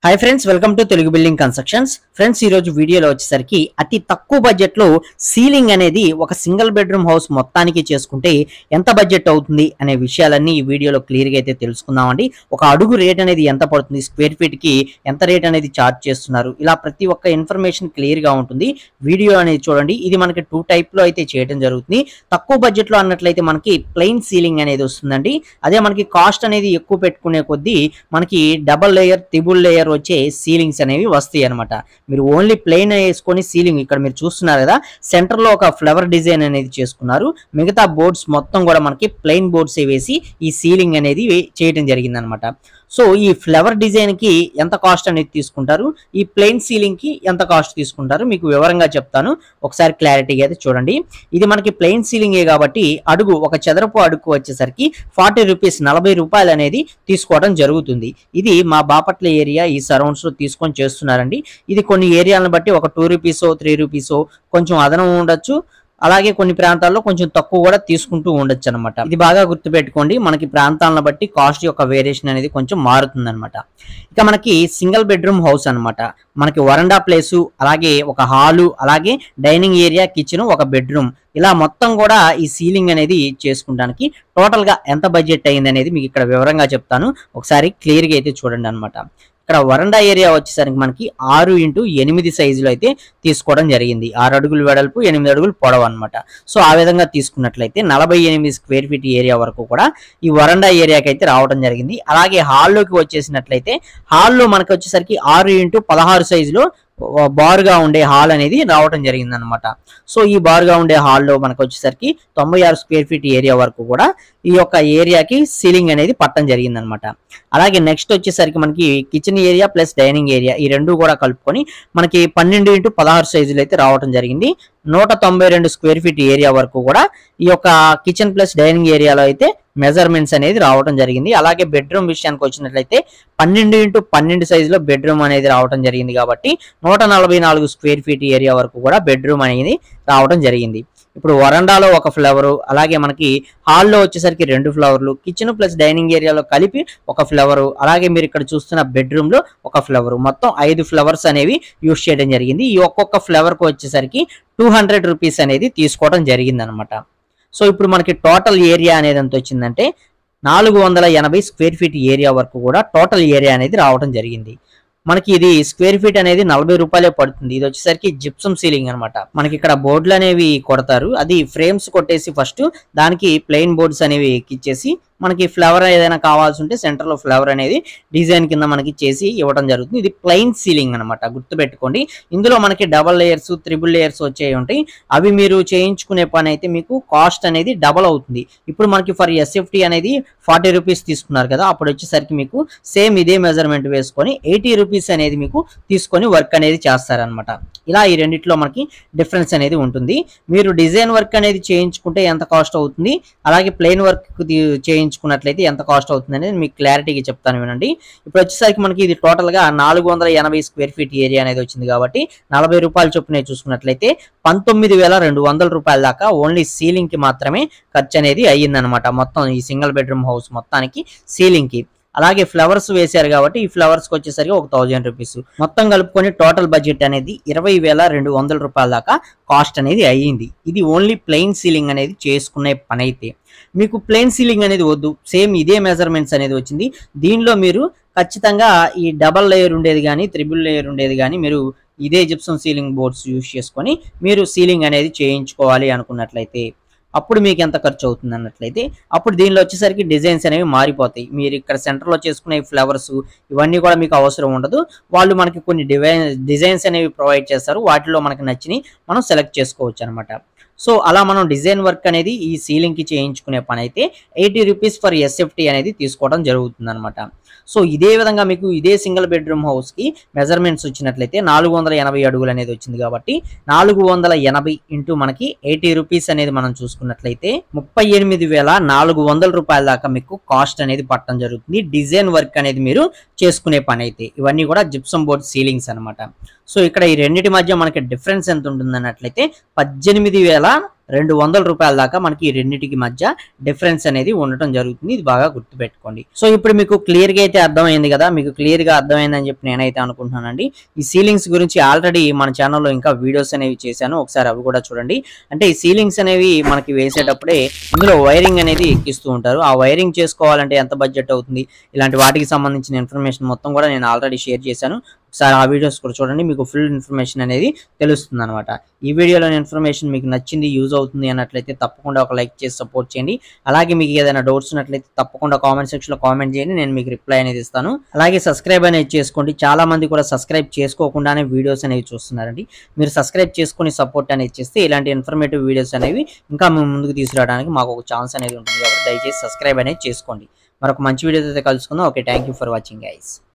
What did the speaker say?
Hi friends, welcome to Telugu building constructions. Friends, ఈ రోజు వీడియోలో వచ్చేసరికి అతి తక్కువ బడ్జెట్ లో సీలింగ్ అనేది ఒక సింగిల్ బెడ్రూమ్ హౌస్ మొత్తానికి చేసుకుంటే ఎంత బడ్జెట్ అవుతుంది అనే విషయాలన్నీ ఈ వీడియోలో క్లియర్ గా అయితే తెలుసుకుందామండి. ఒక అడుగు రేట్ అనేది ఎంత పడుతుంది, స్క్వేర్ ఫీట్ కి ఎంత రేట్ అనేది చార్జ్ చేస్తున్నారు, ఇలా ప్రతి ఒక్క ఇన్ఫర్మేషన్ క్లియర్ గా ఉంటుంది. వీడియో అనేది చూడండి. ఇది మనకి 2 టైప్ లో అయితే చేయడం జరుగుతుంది. తక్కువ బడ్జెట్ లో అన్నట్లయితే మనకి ప్లెయిన్ సీలింగ్ అనేది వస్తుందండి. అదే మనకి కాస్ట్ అనేది ఎక్కువ పెట్టుకునే కొద్దీ మనకి డబల్ లేయర్, త్రిబుల్ లేయర్ వచ్చే సీలింగ్స్ అనేవి వస్తాయి అనమాట. మీరు ఓన్లీ ప్లెయిన్ వేసుకొని సీలింగ్ ఇక్కడ మీరు చూస్తున్నారు కదా, సెంటర్ లో ఒక ఫ్లవర్ డిజైన్ అనేది చేసుకున్నారు. మిగతా బోర్డ్స్ మొత్తం కూడా మనకి ప్లెయిన్ బోర్డ్స్ వేసి ఈ సీలింగ్ అనేది చేయడం జరిగింది అనమాట. సో ఈ ఫ్లవర్ డిజైన్ కి ఎంత కాస్ట్ అనేది తీసుకుంటారు, ఈ ప్లెయిన్ సీలింగ్ కి ఎంత కాస్ట్ తీసుకుంటారు మీకు వివరంగా చెప్తాను. ఒకసారి క్లారిటీగా అయితే చూడండి. ఇది మనకి ప్లెయిన్ సీలింగ్ కాబట్టి అడుగు ఒక చదరపు అడుగు వచ్చేసరికి 40 రూపీస్, 40 రూపాయలు అనేది తీసుకోవడం జరుగుతుంది. ఇది మా బాపట్ల ఏరియా ఈ సరౌండ్స్ లో తీసుకొని చేస్తున్నారండి. ఇది కొన్ని ఏరియాలను బట్టి ఒక 2 రూపీసో 3 రూపీసో కొంచెం అదనం ఉండొచ్చు, అలాగే కొన్ని ప్రాంతాల్లో కొంచెం తక్కువ కూడా తీసుకుంటూ ఉండొచ్చు అనమాట. ఇది బాగా గుర్తుపెట్టుకోండి, మనకి ప్రాంతాలను బట్టి కాస్ట్ యొక్క వేరియేషన్ అనేది కొంచెం మారుతుంది అనమాట. ఇక మనకి సింగిల్ బెడ్రూమ్ హౌస్ అనమాట. మనకి వరండా ప్లేసు, అలాగే ఒక హాలు, అలాగే డైనింగ్ ఏరియా, కిచెన్, ఒక బెడ్రూమ్, ఇలా మొత్తం కూడా ఈ సీలింగ్ అనేది చేసుకుంటానికి టోటల్ గా ఎంత బడ్జెట్ అయింది అనేది మీకు ఇక్కడ వివరంగా చెప్తాను. ఒకసారి క్లియర్ గా అయితే చూడండి అనమాట. ఇక్కడ వరండా ఏరియా వచ్చేసరికి మనకి 6x8 సైజులో అయితే తీసుకోవడం జరిగింది. 6 అడుగులు వెడల్పు, 8 అడుగులు పొడవు అనమాట. సో ఆ విధంగా తీసుకున్నట్లయితే 48 స్క్వేర్ ఫీట్ ఏరియా వరకు కూడా ఈ వరండా ఏరియాకి అయితే రావడం జరిగింది. అలాగే హాల్లోకి వచ్చేసినట్లయితే హాల్లో మనకి వచ్చేసరికి 6x16 సైజులో బారుగా ఉండే హాల్ అనేది రావడం జరిగింది అనమాట. సో ఈ బారుగా ఉండే హాల్లో మనకు వచ్చేసరికి 96 స్క్వేర్ ఫీట్ ఏరియా వరకు కూడా ఈ యొక్క ఏరియాకి సీలింగ్ అనేది పట్టడం జరిగింది అనమాట. అలాగే నెక్స్ట్ వచ్చేసరికి మనకి kitchen area plus dining area ఈ రెండు కూడా కలుపుకొని మనకి 12x16 సైజులు అయితే రావడం జరిగింది. 192 స్క్వేర్ ఫీట్ ఏరియా వరకు కూడా ఈ యొక్క కిచెన్ ప్లస్ డైనింగ్ ఏరియాలో అయితే మెజర్మెంట్స్ అనేది రావడం జరిగింది. అలాగే బెడ్రూమ్ విషయానికి వచ్చినట్లయితే 12x12 సైజులో బెడ్రూమ్ అనేది రావడం జరిగింది కాబట్టి 144 స్క్వేర్ ఫీట్ ఏరియా వరకు కూడా బెడ్రూమ్ అనేది రావడం జరిగింది. ఇప్పుడు వరండాలో ఒక ఫ్లవరు, అలాగే మనకి హాల్లో వచ్చేసరికి 2 ఫ్లవర్లు, కిచెన్ ప్లస్ డైనింగ్ ఏరియాలో కలిపి ఒక ఫ్లవరు, అలాగే మీరు ఇక్కడ చూస్తున్న బెడ్రూమ్ లో ఒక ఫ్లవరు, మొత్తం 5 ఫ్లవర్స్ అనేవి యూజ్ చేయడం జరిగింది. ఈ ఒక్కొక్క ఫ్లవర్ కు వచ్చేసరికి 200 రూపీస్ అనేది తీసుకోవడం జరిగింది అనమాట. సో ఇప్పుడు మనకి టోటల్ ఏరియా అనేది ఎంత వచ్చిందంటే 480 స్క్వేర్ ఫీట్ ఏరియా వరకు కూడా టోటల్ ఏరియా అనేది రావడం జరిగింది. మనకి ఇది స్క్వేర్ ఫీట్ అనేది 40 రూపాయలే పడుతుంది. ఇది వచ్చేసరికి జిప్సమ్ సీలింగ్ అనమాట. మనకి ఇక్కడ బోర్డులు అనేవి కొడతారు, అది ఫ్రేమ్స్ కొట్టేసి ఫస్ట్ దానికి ప్లెయిన్ బోర్డ్స్ అనేవి ఎక్కిచ్చేసి మనకి ఫ్లవర్ ఏదైనా కావాల్సి ఉంటే సెంటర్ లో ఫ్లవర్ అనేది డిజైన్ కింద మనకి చేసి ఇవ్వడం జరుగుతుంది. ఇది ప్లెయిన్ సీలింగ్ అనమాట, గుర్తుపెట్టుకోండి. ఇందులో మనకి డబల్ లేయర్స్, త్రిబుల్ లేయర్స్ వచ్చేవి ఉంటాయి. అవి మీరు చేయించుకునే పని అయితే మీకు కాస్ట్ అనేది డబల్ అవుతుంది. ఇప్పుడు మనకి ఫర్ ఎస్ఎఫ్టీ అనేది 40 రూపీస్ తీసుకున్నారు కదా, అప్పుడు వచ్చేసరికి మీకు సేమ్ ఇదే మెజర్మెంట్ వేసుకొని 80 రూపీస్ అనేది మీకు తీసుకొని వర్క్ అనేది చేస్తారనమాట. ఇలా ఈ రెండిట్లో మనకి డిఫరెన్స్ అనేది ఉంటుంది. మీరు డిజైన్ వర్క్ అనేది చేయించుకుంటే ఎంత కాస్ట్ అవుతుంది, అలాగే ప్లెయిన్ వర్క్ చేయించుకున్నట్లయితే ఎంత కాస్ట్ అవుతుంది అనేది మీకు క్లారిటీగా చెప్తాను వినండి. ఇప్పుడు వచ్చేసరికి మనకి ఇది టోటల్ గా 480 స్క్వేర్ ఫీట్ ఏరియా అనేది వచ్చింది కాబట్టి 40 రూపాయల చొప్పున చూసుకున్నట్లయితే 19,200 రూపాయల దాకా ఓన్లీ సీలింగ్ కి మాత్రమే ఖర్చు అనేది అయ్యిందనమాట. మొత్తం ఈ సింగిల్ బెడ్రూమ్ హౌస్ మొత్తానికి సీలింగ్ కి. అలాగే ఫ్లవర్స్ వేశారు కాబట్టి ఈ ఫ్లవర్స్ కి వచ్చేసరికి 1000 రూపీస్ మొత్తం కలుపుకొని టోటల్ బడ్జెట్ అనేది 20,200 రూపాయల దాకా కాస్ట్ అనేది అయ్యింది. ఇది ఓన్లీ ప్లెయిన్ సీలింగ్ అనేది చేసుకునే పని అయితే. మీకు ప్లెయిన్ సీలింగ్ అనేది వద్దు, సేమ్ ఇదే మెజర్మెంట్స్ అనేది వచ్చింది, దీనిలో మీరు ఖచ్చితంగా ఈ డబల్ లేయర్ ఉండేది కానీ త్రిబుల్ లేయర్ ఉండేది కానీ మీరు ఇదే జిప్సమ్ సీలింగ్ బోర్డ్స్ యూజ్ చేసుకొని మీరు సీలింగ్ అనేది చేయించుకోవాలి అనుకున్నట్లయితే అప్పుడు మీకు ఎంత ఖర్చు అవుతుంది అన్నట్లయితే అప్పుడు దీనిలో వచ్చేసరికి డిజైన్స్ అనేవి మారిపోతాయి. మీరు ఇక్కడ సెంటర్లో చేసుకునే ఫ్లవర్స్ ఇవన్నీ కూడా మీకు అవసరం ఉండదు. వాళ్ళు మనకి కొన్ని డిజైన్స్ అనేవి ప్రొవైడ్ చేస్తారు, వాటిలో మనకి నచ్చిని మనం సెలెక్ట్ చేసుకోవచ్చు అనమాట. సో అలా మనం డిజైన్ వర్క్ అనేది ఈ సీలింగ్ కి చేయించుకునే పని అయితే 80 రూపీస్ ఫర్ ఎస్ఎఫ్టీ అనేది తీసుకోవడం జరుగుతుంది అనమాట. సో ఇదే విధంగా మీకు ఇదే సింగిల్ బెడ్రూమ్ హౌస్ కి మెజర్మెంట్స్ వచ్చినట్లయితే 480 అడుగులు అనేది వచ్చింది కాబట్టి 480 ఇంటూ మనకి 80 రూపీస్ అనేది మనం చూసుకున్నట్లయితే 38,400 రూపాయల దాకా మీకు కాస్ట్ అనేది పట్టడం జరుగుతుంది. డిజైన్ వర్క్ అనేది మీరు చేసుకునే పని అయితే. ఇవన్నీ కూడా జిప్సమ్ బోర్డ్ సీలింగ్స్ అనమాట. సో ఇక్కడ ఈ రెండింటి మధ్య మనకి డిఫరెన్స్ ఎంత ఉంటుంది అన్నట్లయితే 18,000 రూ. 200 దాకా మనకి ఈ రెండింటికి మధ్య డిఫరెన్స్ అనేది ఉండటం జరుగుతుంది. ఇది బాగా గుర్తుపెట్టుకోండి. సో ఇప్పుడు మీకు క్లియర్ గా అయితే అర్థమైంది కదా, మీకు క్లియర్ గా అర్థమైందని చెప్పి నేనైతే అనుకుంటున్నానండి. ఈ సీలింగ్స్ గురించి ఆల్రెడీ మన ఛానల్లో ఇంకా వీడియోస్ అనేవి చేశాను, ఒకసారి అవి కూడా చూడండి. అంటే ఈ సీలింగ్స్ అనేవి మనకి వేసేటప్పుడే ఇందులో వైరింగ్ అనేది ఎక్కిస్తూ ఉంటారు. ఆ వైరింగ్ చేసుకోవాలంటే ఎంత బడ్జెట్ అవుతుంది, ఇలాంటి వాటికి సంబంధించిన ఇన్ఫర్మేషన్ మొత్తం కూడా నేను ఆల్రెడీ షేర్ చేశాను. ఒకసారి ఆ వీడియోస్ కూడా చూడండి, మీకు ఫుల్ ఇన్ఫర్మేషన్ అనేది తెలుస్తుంది అనమాట. ఈ వీడియోలోని ఇన్ఫర్మేషన్ మీకు నచ్చింది, యూజ్ అవుతుంది అన్నట్లయితే తప్పకుండా ఒక లైక్ చేసి సపోర్ట్ చేయండి. అలాగే మీకు ఏదైనా డౌట్స్ ఉన్నట్లయితే తప్పకుండా కామెంట్ సెక్షన్ లో కామెంట్ చేయండి, నేను మీకు రిప్లై అనేది ఇస్తాను. అలాగే సబ్స్క్రైబ్ అనేది చేసుకోండి. చాలా మంది కూడా సబ్స్క్రైబ్ చేసుకోకుండానే వీడియోస్ అనేవి చూస్తున్నారండి. మీరు సబ్స్క్రైబ్ చేసుకుని సపోర్ట్ అనేది చేస్తే ఇలాంటి ఇన్ఫర్మేటివ్ వీడియోస్ అనేవి ఇంకా మేము ముందుకు తీసుకురావడానికి మాకు ఒక ఛాన్స్ అనేది ఉంటుంది. కాబట్టి దయచేసి సబ్స్క్రైబ్ అనేది చేసుకోండి. మరొక మంచి వీడియోతో కలుసుకుందాం. Okay, thank you for watching guys.